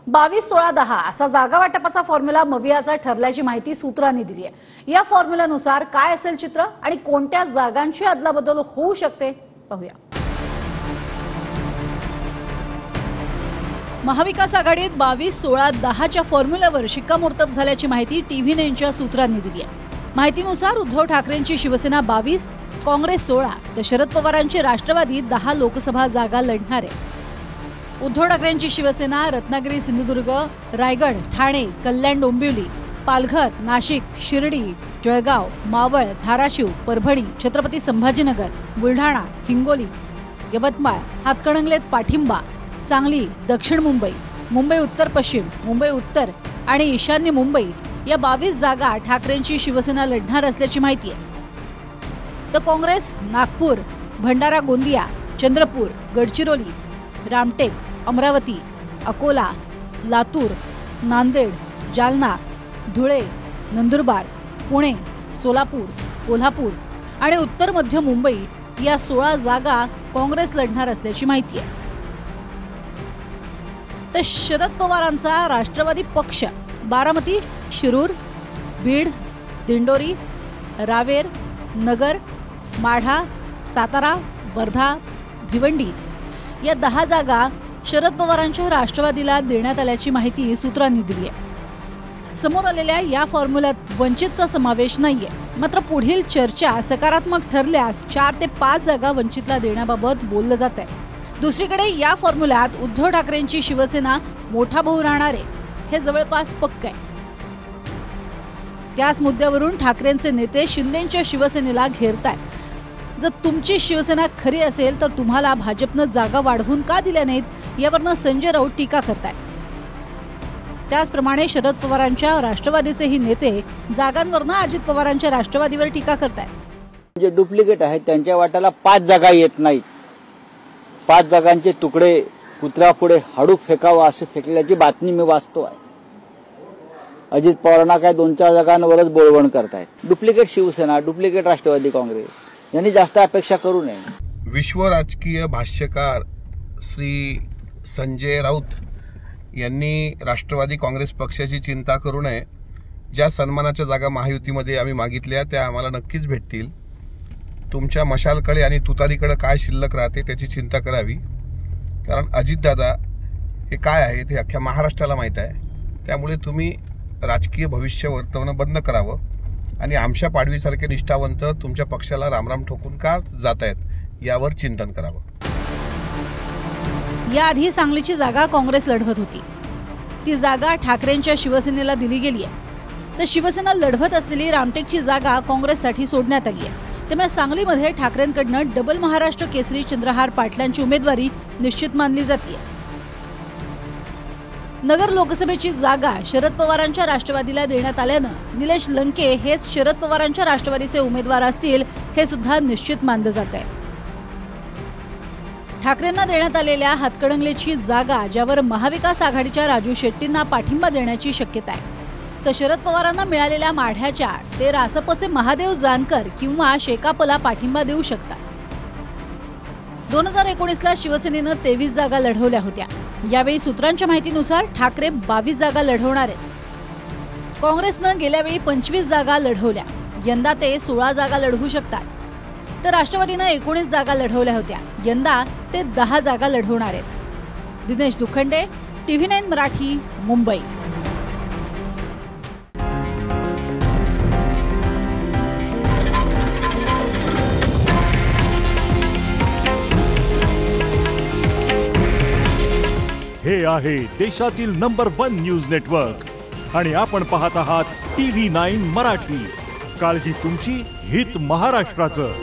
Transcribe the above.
22-16-10 असा जागा वाटपाचा फॉर्म्युला मवियाचा ठरल्याची माहिती सूत्रांनी दिली आहे। या फॉर्म्युल्यानुसार काय असेल चित्र आणि कोणत्या जागांची अदलाबदल होऊ शकते पाहूया। महाविकास आघाडीत 22-16-10 फॉर्म्युल्यावर शिक्कामोर्तब झाल्याची माहिती TV9च्या सूत्रांनी दिली आहे। माहितीनुसार उद्धव ठाकरेंची शिवसेना 22, काँग्रेस 16 तर शरद पवारांची राष्ट्रवादी 10 लोकसभा जागा लढणार आहे। उद्धव ठाकरेंची शिवसेना रत्नागिरी, सिंधुदुर्ग, रायगड, ठाणे, कल्याण, डोंबिवली, पालघर, नाशिक, शिर्डी, जळगाव, मावळ, धाराशिव, परभणी, छत्रपती संभाजीनगर, बुलढाणा, हिंगोली, यवतमाळ, हातकणंगलेत पाठिंबा, सांगली, दक्षिण मुंबई, मुंबई उत्तर पश्चिम, मुंबई उत्तर आणि ईशान्य मुंबई या 22 जागा ठाकरेंची शिवसेना लढणार असल्याची माहिती आहे। तर काँग्रेस नागपूर, भंडारा, गोंदिया, चंद्रपूर, गडचिरोली, रामटेक, अमरावती, अकोला, लातूर, नांदेड, जालना, धुळे, नंदुरबार, पुणे, सोलापूर, कोल्हापूर आणि उत्तर मध्य मुंबई या 16 जागा काँग्रेस लढणार असल्याची माहिती आहे। तर शरद पवारांचा राष्ट्रवादी पक्ष बारामती, शिरूर, बीड, दिंडोरी, रावेर, नगर, माढा, सातारा, वर्धा, भिवंडी या 10 जागा शरद पवारांच्या राष्ट्रवादीला देण्यात आल्याची माहिती सूत्रांनी दिली आहे। समोर आलेल्या या फॉर्म्युल्यात वंचितचा समावेश नाहीये, मात्र पुढील चर्चा सकारात्मक ठरल्यास 4 ते 5 जागा वंचितला देण्याबाबत बोललं जात आहे। दुसरीकडे या फॉर्म्युल्यात उद्धव ठाकरेंची शिवसेना मोठा भाऊ राहणार आहे हे जवळपास पक्क आहे। त्याच मुद्द्यावरून ठाकरेंचे नेते शिंदेंच्या शिवसेनेला घेरतायत। जर तुमची शिवसेना खरी असेल तर तुम्हाला भाजपनं जागा वाढवून का दिल्या नाहीत यावरनं संजय राऊत टीका करतायत। त्याचप्रमाणे शरद पवारांच्या राष्ट्रवादीचेही नेते जागांवरनं अजित पवारांच्या राष्ट्रवादीवर टीका करतायत। जे डुप्लिकेट आहेत त्यांच्या वाट्याला 5 जागा येत नाहीत। 5 जागांचे तुकडे कुत्र्यापुढे हाडू फेकावा असे फेकल्याची बातमी मी वाचतो आहे। अजित पवारांना काय 2-4 जागांवरच बोलवण करतायत। डुप्लिकेट शिवसेना, डुप्लिकेट राष्ट्रवादी काँग्रेस यांनी जास्त अपेक्षा करू नये। विश्व राजकीय भाष्यकार श्री संजय राऊत यांनी राष्ट्रवादी काँग्रेस पक्षाची चिंता करू नये। ज्या सन्मानाच्या जागा महायुतीमध्ये आम्ही मागितल्या त्या आम्हाला नक्कीच भेटतील। तुमच्या मशालकडे आणि तुतारीकडे काय शिल्लक राहते त्याची चिंता करावी, कारण अजितदादा हे काय आहे ते अख्ख्या महाराष्ट्राला माहीत आहे। त्यामुळे तुम्ही राजकीय भविष्य वर्तवणं बंद करावं आणि आमच्या पाडवीसारखे निष्ठावंत तुमच्या पक्षाला रामराम ठोकून का जात आहेत यावर चिंतन करावं। याआधी सांगलीची जागा काँग्रेस लढवत होती, ती जागा ठाकरेंच्या शिवसेनेला दिली गेली आहे। तर शिवसेना लढवत असलेली रामटेकची जागा काँग्रेससाठी सोडण्यात आली आहे। त्यामुळे सांगलीमध्ये ठाकरेंकडनं डबल महाराष्ट्र केसरी चंद्रहार पाटलांची उमेदवारी निश्चित मानली जाते। नगर लोकसभेची जागा शरद पवारांच्या राष्ट्रवादीला देण्यात आल्यानं निलेश लंके हेच शरद पवारांच्या राष्ट्रवादीचे उमेदवार असतील हे सुद्धा निश्चित मानलं जात आहे। ठाकरेंना देण्यात आलेल्या हातकणंगलेची जागा ज्यावर महाविकास आघाडीच्या राजू शेट्टींना पाठिंबा देण्याची शक्यता आहे, तर शरद पवारांना मिळालेल्या माढ्याच्या ते रासपचे महादेव जानकर किंवा शेकापला पाठिंबा देऊ शकतात। 2019ला शिवसेनेनं 23 जागा लढवल्या होत्या। यावेळी सूत्रांच्या माहितीनुसार ठाकरे 22 जागा लढवणार आहेत। काँग्रेसनं गेल्या वेळी 25 जागा लढवल्या, यंदा ते 16 जागा लढवू शकतात। तर राष्ट्रवादीनं 19 जागा लढवल्या होत्या, यंदा ते 10 जागा लढवणार आहेत। दिनेश दुखंडे, TV9 मराठी, मुंबई। हे आहे देशातील नंबर 1 न्यूज नेटवर्क आणि आपण पाहत आहात TV9 मराठी। काळजी तुमची, हित महाराष्ट्राचं।